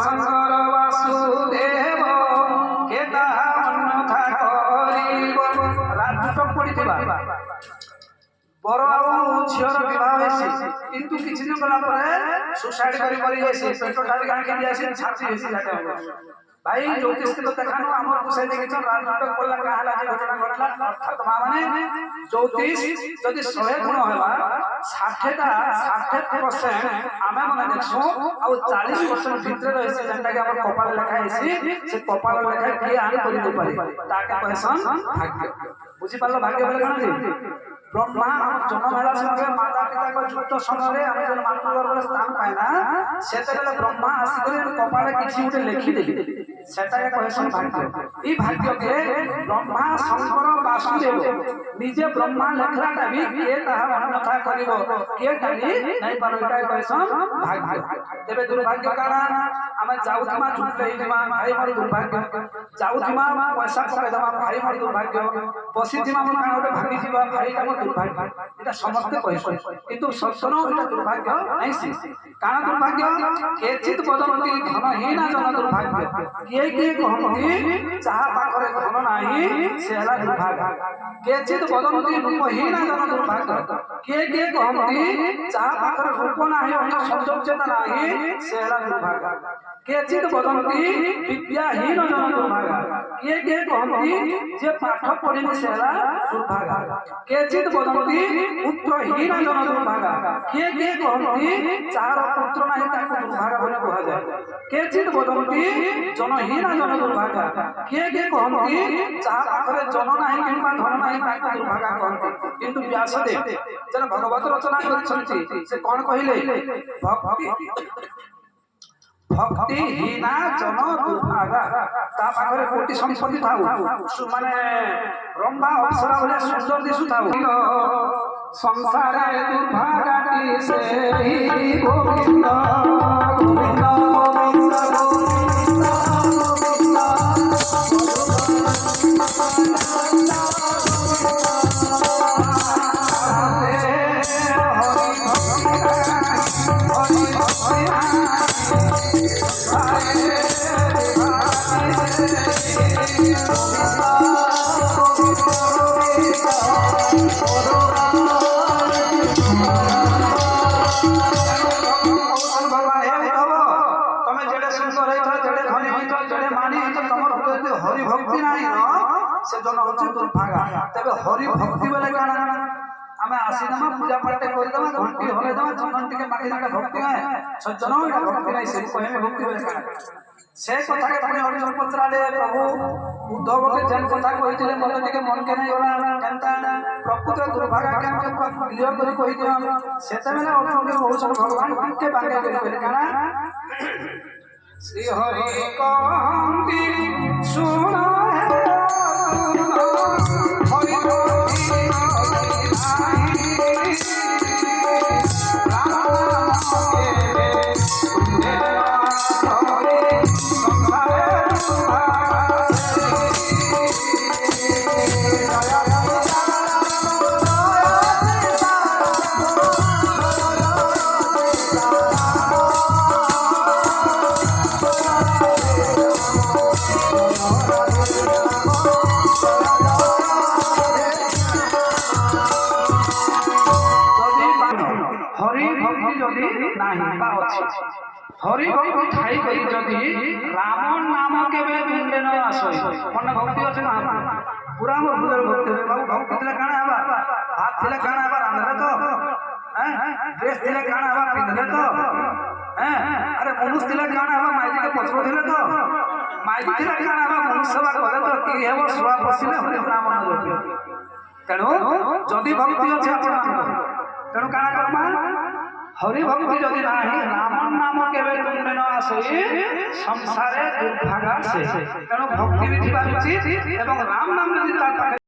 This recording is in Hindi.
শঙ্কর বাসুদেব কেতা অন্যথা করিব রাজুট পড়িଥିବା বড় ଆଉ ଝିଅର ବିବାହ ହେଇଛି କିନ୍ତୁ କିଛି ଦିନ ଗଲା ପରେ ସୁସାଇଡ୍ କରି ମରି ଯାଇছে পেটটারে গাঁকে দিয়ে আসি ছাতি হয়েছে যাতে ভাই জ্যোতিষ তো দেখানো আমার কুসাই দেখেছ রাজুট পড়লা কাহলা যে ঘটনা ঘটলা অর্থাৎ মানে জ্যোতিষ যদি 100 গুণ হবা 60% ଆମେ ମାନେ ଦେଖୁ ଆଉ 40% ଭିତରେ ରହିছে ଯେନ୍ଟା କି ଆମର କପାଳ ଲେଖା ହେଇଛି ସେ କପାଳ ଲେଖା କିଏ ଆଣି କରି ଦେଇ ପାରେ ତାକେ କହିସନ୍ ଭାଗ୍ୟ ବୁଝି পারলো ভাগ্য বলে কোন ব্রহ্মা জন্ম হেলা সময় মাতা পিতাଙ୍କ যুক্ত ସମୟରେ ଆମେ ଯେନ୍ ମାତୃଗର୍ଭରେ ସ୍ଥାନ ପାଇନା ସେତେବେଳେ ବ୍ରହ୍ମା ଆସିକରି କପାଳରେ କିଛି ଗୋଟେ ଲେଖିଦେଲେ সেটাকে কয়েছেন ভাগ্য এই ভাগ্যকে ব্রহ্মা শঙ্কর বাসুদেব নিজে ব্রহ্মা লেখলাটা বি কে তাহা অন্যথা করিব কে টানি নাই পারো এটাই কয়েছেন ভাগ্য তেবে দুর্ভাগ্য কারণ আমি যাউথিমা ঝুঁকলে এইমা ভাই মোর দুর্ভাগ্য যাউথিমা পয়সা পকাই দেমা ভাই মোর দুর্ভাগ্য বসিথিমা মোর কাণ গোটে ভাঙি ଯିବା ভাইটা মোর দুর্ভাগ্য এটা সমস্তে কয়েছেন কিন্তু সত্যন এটা দুর্ভাগ্য নাই সি কারণ দুর্ভাগ্য কেচিত বদলতি ধনহীনা জন দুর্ভাগ্য किए किए कहती जहाँ पाखरे धन नाही से हला दुर्भाग्य केचित बदंती रूपहीन जन दुर्भाग्य किए किए कहती जहाँ पाखरे रूप नाही अथ सौंदर्यता नाही से हला दुर्भाग्य केचित बदंती विद्याहीन जन दुर्भाग्य किए किए कहती जे पाठ पढ़िनी से हला दुर्भाग्य केचित बदंती पुत्रहीन जन दुर्भाग्य किए किए कहती जार पुत्र नाही ताको दुर्भाग्य बोले कहा जाए केचित बदंती जनहीन जन दुर्भाग्य किए किए कहती जहाँ पाखरे जन नाही किंबा धन नाही ताको दुर्भाग्य कहती किंतु व्यासदेव जन भगवत रचना करिसंती से कोन कहिले भक्तिहीना जन दुर्भाग्य ता पाखरे कोटि संपत्ति थाउ माने रंभा अप्सरा भले सुंदर दिसु थाउ संसारे दुर्भाग्यटी से ही गोविंद गोविंद गोविंद हरि भक्ति नाही न से जन होचे दुर्भागा तबे हरि भक्ति बेले काना आमे आसीनमा पूजा पाठ कर देमा घंटी हले देमा चंदन टिके माखि देमा भक्ति है सज्जन एटा भक्ति नाही से कहमे भक्ति बेले काना से कथा के पुनी अर्जुन पत्राले प्रभु उद्धव के जन कथा कहिथिले मते टिके मन के नाही होला केनता प्रकृत दुर्भागा के हम क्लियर करी कहि दियो सेते बेले अर्जुन के बहुत भगवान के बागे कहि काना श्री हरि कहती सुन हरि हरि भक्ति ठाई करी जदि राम नाम केबे तुंडे न आसय मन भक्ति अछि ना पूरा मोर हृदय भक्ति रे बाबू भक्ति तिले काना हबा हाथ तिले काना हबा रांधले तो हैं ड्रेस तिले काना हबा पिंधले तो हैं अरे मनुष्य तिले काना हबा माइजी के पछरो दिले तो माइजी तिले काना हबा मनुष्य सेवा करे तो की हेबो सुवा पसिले हरि नाम न जपि तेणु जदि भक्ति अछि आपण तेणु काना करमा हरि भक्ति जदि नाही राम नाम केबे तुंडे न आसई संसारे दुर्भागा से तेणु भक्ति भी थिबा उचित एवं राम नाम जदि